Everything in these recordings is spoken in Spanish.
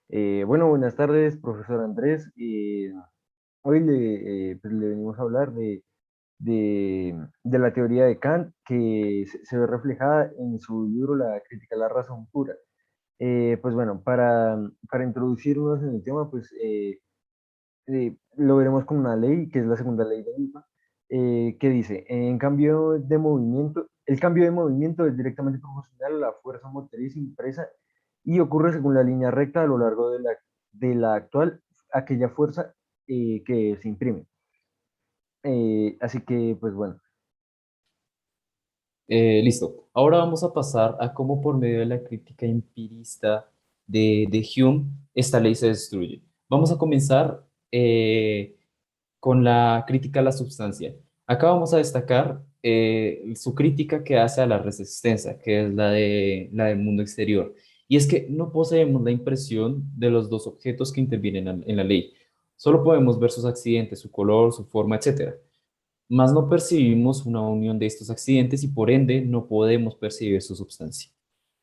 Bueno, buenas tardes, profesor Andrés. Hoy pues, le venimos a hablar de la teoría de Kant que se ve reflejada en su libro La crítica a la razón pura. Pues bueno, para introducirnos en el tema, pues lo veremos con una ley, que es la segunda ley de Newton, que dice, en cambio de movimiento, el cambio de movimiento es directamente proporcional a la fuerza motriz impresa y ocurre según la línea recta a lo largo de la actual, aquella fuerza que se imprime. Así que, pues bueno, Listo. Ahora vamos a pasar a cómo por medio de la crítica empirista de Hume esta ley se destruye. Vamos a comenzar con la crítica a la substancia. Acá vamos a destacar su crítica que hace a la resistencia, que es la del mundo exterior. Y es que no poseemos la impresión de los dos objetos que intervienen en la ley. Solo podemos ver sus accidentes, su color, su forma, etcétera, mas no percibimos una unión de estos accidentes y por ende no podemos percibir su sustancia.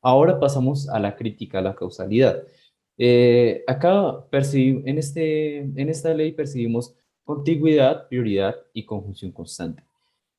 Ahora pasamos a la crítica a la causalidad. En esta ley percibimos contigüidad, prioridad y conjunción constante,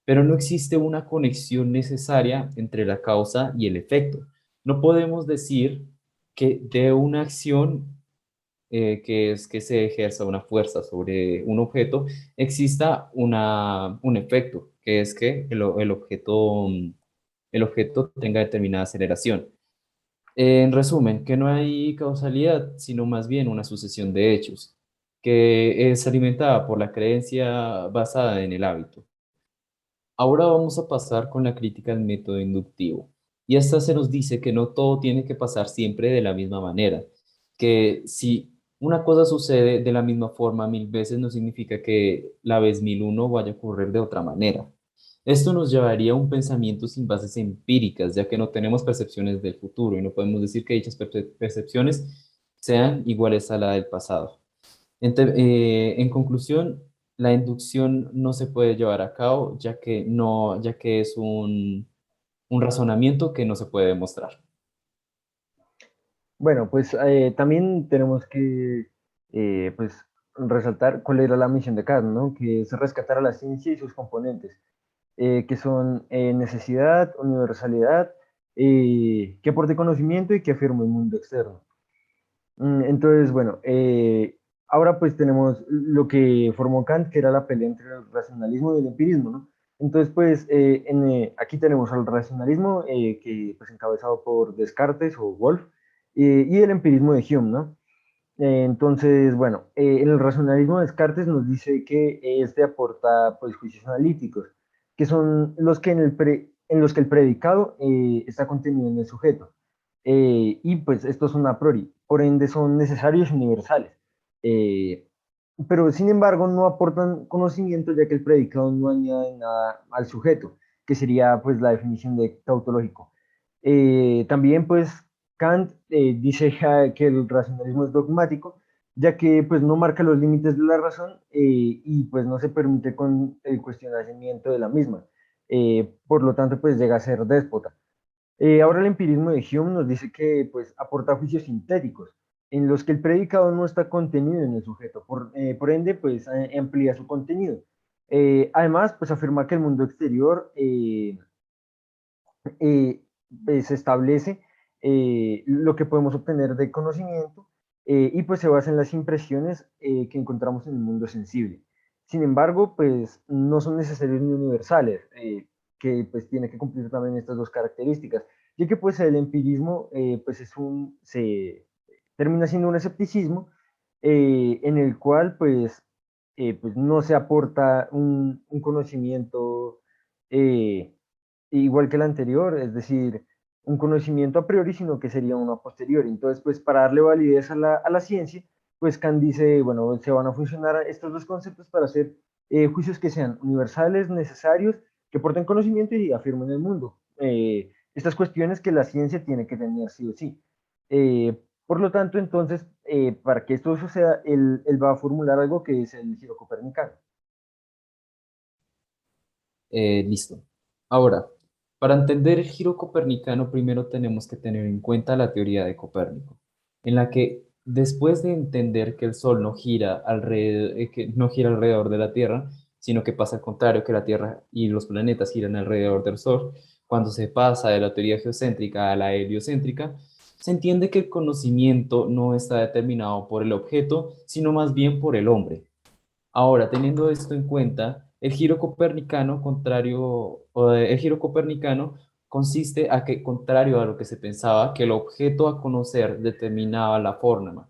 pero no existe una conexión necesaria entre la causa y el efecto. No podemos decir que de una acción que es que se ejerza una fuerza sobre un objeto, exista un efecto, que es que el objeto tenga determinada aceleración. En resumen, que no hay causalidad, sino más bien una sucesión de hechos, que es alimentada por la creencia basada en el hábito. Ahora vamos a pasar con la crítica al método inductivo. Y esta se nos dice que no todo tiene que pasar siempre de la misma manera, que si una cosa sucede de la misma forma 1000 veces no significa que la vez 1001 vaya a ocurrir de otra manera. Esto nos llevaría a un pensamiento sin bases empíricas, ya que no tenemos percepciones del futuro y no podemos decir que dichas percepciones sean iguales a la del pasado. En conclusión, la inducción no se puede llevar a cabo ya que es un razonamiento que no se puede demostrar. bueno, pues también tenemos que pues, resaltar cuál era la misión de Kant, ¿no? Que es rescatar a la ciencia y sus componentes. Que son necesidad, universalidad, que aporte conocimiento y que afirme el mundo externo. Entonces, bueno, ahora pues tenemos lo que formó Kant, que era la pelea entre el racionalismo y el empirismo, ¿no? Entonces, pues aquí tenemos al racionalismo, que pues encabezado por Descartes o Wolff, y el empirismo de Hume, ¿no? Entonces, bueno, en el racionalismo de Descartes nos dice que este aporta pues, juicios analíticos, que son los que en los que el predicado está contenido en el sujeto. Y pues estos son a priori, por ende son necesarios y universales. Eh, pero sin embargo no aportan conocimiento ya que el predicado no añade nada al sujeto, que sería pues la definición de tautológico. También pues Kant dice que el racionalismo es dogmático, ya que pues no marca los límites de la razón y pues no se permite con el cuestionamiento de la misma. Por lo tanto pues llega a ser déspota. Ahora el empirismo de Hume nos dice que pues aporta juicios sintéticos, en los que el predicado no está contenido en el sujeto, por ende pues amplía su contenido. Además pues afirma que el mundo exterior eh, se establece lo que podemos obtener de conocimiento y pues se basa en las impresiones que encontramos en el mundo sensible. Sin embargo, pues no son necesarios ni universales, que pues tiene que cumplir también estas dos características, ya que pues el empirismo pues se termina siendo un escepticismo en el cual pues no se aporta un conocimiento eh, igual que el anterior, es decir, un conocimiento a priori, sino que sería uno a posteriori. Entonces, pues para darle validez a la ciencia, pues Kant dice, bueno, se van a funcionar estos dos conceptos para hacer juicios que sean universales, necesarios, que aporten conocimiento y afirmen el mundo. Estas cuestiones que la ciencia tiene que tener sí o sí. Por lo tanto, entonces, para que esto suceda, él va a formular algo que es el giro copernicano. Listo. Ahora, para entender el giro copernicano, primero tenemos que tener en cuenta la teoría de Copérnico, en la que después de entender que el Sol no gira alrededor, que no gira alrededor de la Tierra, sino que pasa al contrario, que la Tierra y los planetas giran alrededor del Sol, cuando se pasa de la teoría geocéntrica a la heliocéntrica, se entiende que el conocimiento no está determinado por el objeto, sino más bien por el hombre. Ahora, teniendo esto en cuenta, el giro copernicano consiste a que, contrario a lo que se pensaba, que el objeto a conocer determinaba la forma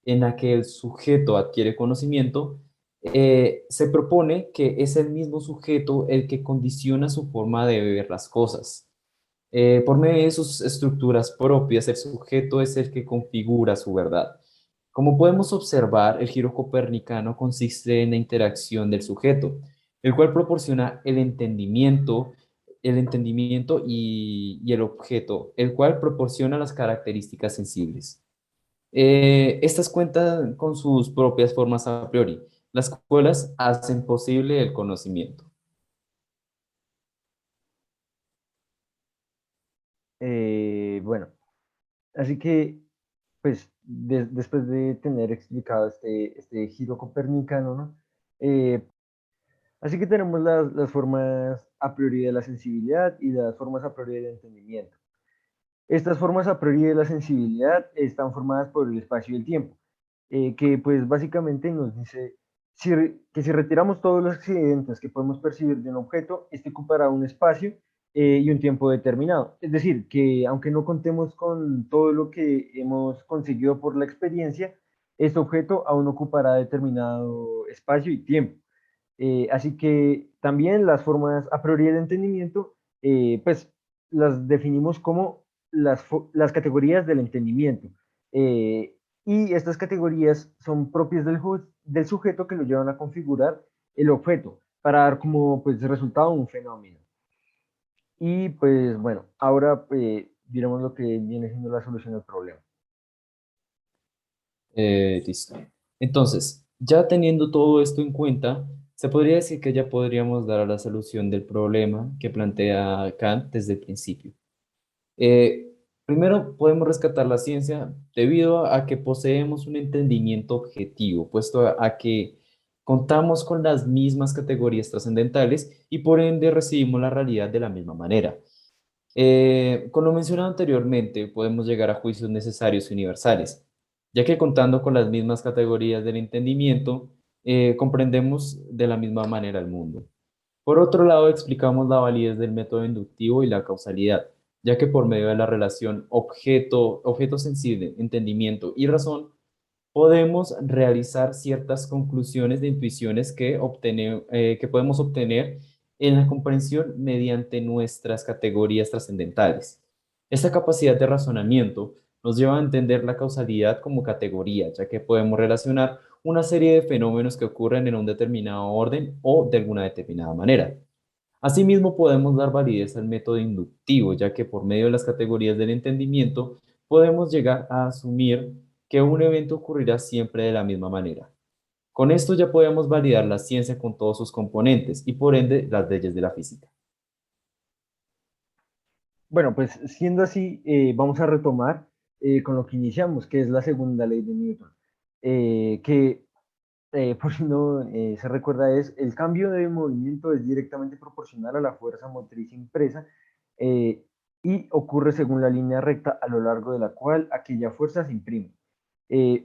en la que el sujeto adquiere conocimiento, se propone que es el mismo sujeto el que condiciona su forma de ver las cosas. Por medio de sus estructuras propias, el sujeto es el que configura su verdad. Como podemos observar, el giro copernicano consiste en la interacción del sujeto, el cual proporciona el entendimiento y el objeto, el cual proporciona las características sensibles. Estas cuentan con sus propias formas a priori, las cuales hacen posible el conocimiento. Bueno, así que, pues, después de tener explicado este giro copernicano, ¿no? Eh, Así que tenemos las formas a priori de la sensibilidad y las formas a priori del entendimiento. Estas formas a priori de la sensibilidad están formadas por el espacio y el tiempo, que pues básicamente nos dice que si retiramos todos los accidentes que podemos percibir de un objeto, este ocupará un espacio y un tiempo determinado. Es decir, que aunque no contemos con todo lo que hemos conseguido por la experiencia, este objeto aún ocupará determinado espacio y tiempo. Así que también las formas a priori del entendimiento, pues las definimos como las categorías del entendimiento. Eh, y estas categorías son propias del sujeto que lo llevan a configurar el objeto para dar como pues, resultado un fenómeno. Y pues bueno, ahora diremos lo que viene siendo la solución al problema. Listo. Entonces, ya teniendo todo esto en cuenta, se podría decir que ya podríamos dar a la solución del problema que plantea Kant desde el principio. Eh, Primero, podemos rescatar la ciencia debido a que poseemos un entendimiento objetivo, puesto a que contamos con las mismas categorías trascendentales y por ende recibimos la realidad de la misma manera. Con lo mencionado anteriormente, podemos llegar a juicios necesarios y universales, ya que contando con las mismas categorías del entendimiento, comprendemos de la misma manera el mundo. Por otro lado, explicamos la validez del método inductivo y la causalidad, ya que por medio de la relación objeto sensible, entendimiento y razón, podemos realizar ciertas conclusiones de intuiciones que podemos obtener en la comprensión mediante nuestras categorías trascendentales. Esta capacidad de razonamiento nos lleva a entender la causalidad como categoría, ya que podemos relacionar una serie de fenómenos que ocurren en un determinado orden o de alguna determinada manera. Asimismo, podemos dar validez al método inductivo, ya que por medio de las categorías del entendimiento podemos llegar a asumir que un evento ocurrirá siempre de la misma manera. Con esto ya podemos validar la ciencia con todos sus componentes y por ende las leyes de la física. Bueno, pues siendo así, vamos a retomar con lo que iniciamos, que es la segunda ley de Newton, que por si no se recuerda, es el cambio de movimiento es directamente proporcional a la fuerza motriz impresa eh, y ocurre según la línea recta a lo largo de la cual aquella fuerza se imprime.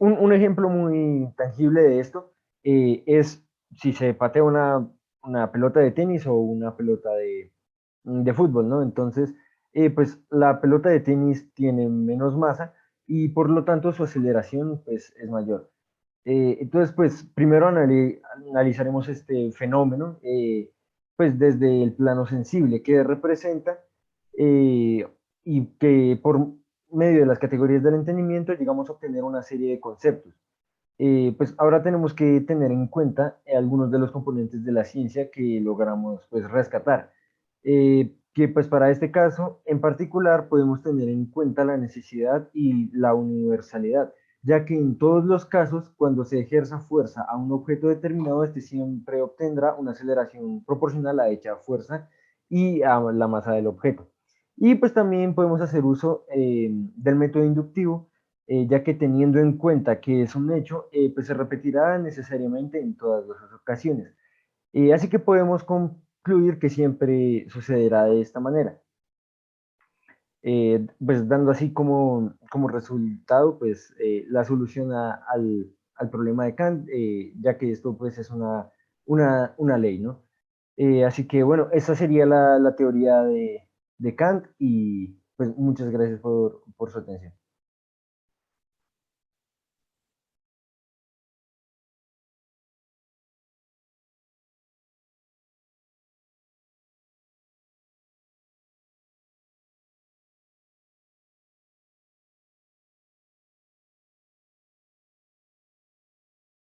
Un ejemplo muy tangible de esto es si se patea una pelota de tenis o una pelota de fútbol, ¿no? Entonces, pues la pelota de tenis tiene menos masa y por lo tanto su aceleración pues, es mayor. Entonces, pues primero analizaremos este fenómeno, pues desde el plano sensible que representa eh, y que por medio de las categorías del entendimiento llegamos a obtener una serie de conceptos. Pues ahora tenemos que tener en cuenta algunos de los componentes de la ciencia que logramos pues rescatar. Que pues para este caso en particular podemos tener en cuenta la necesidad y la universalidad, ya que en todos los casos cuando se ejerza fuerza a un objeto determinado, este siempre obtendrá una aceleración proporcional a dicha fuerza y a la masa del objeto. Y pues también podemos hacer uso del método inductivo ya que teniendo en cuenta que es un hecho, pues se repetirá necesariamente en todas las ocasiones. Así que podemos concluir que siempre sucederá de esta manera. Pues dando así como resultado, pues la solución al problema de Kant, ya que esto pues es una ley, ¿no? Así que bueno, esa sería la teoría de Kant y pues muchas gracias por su atención.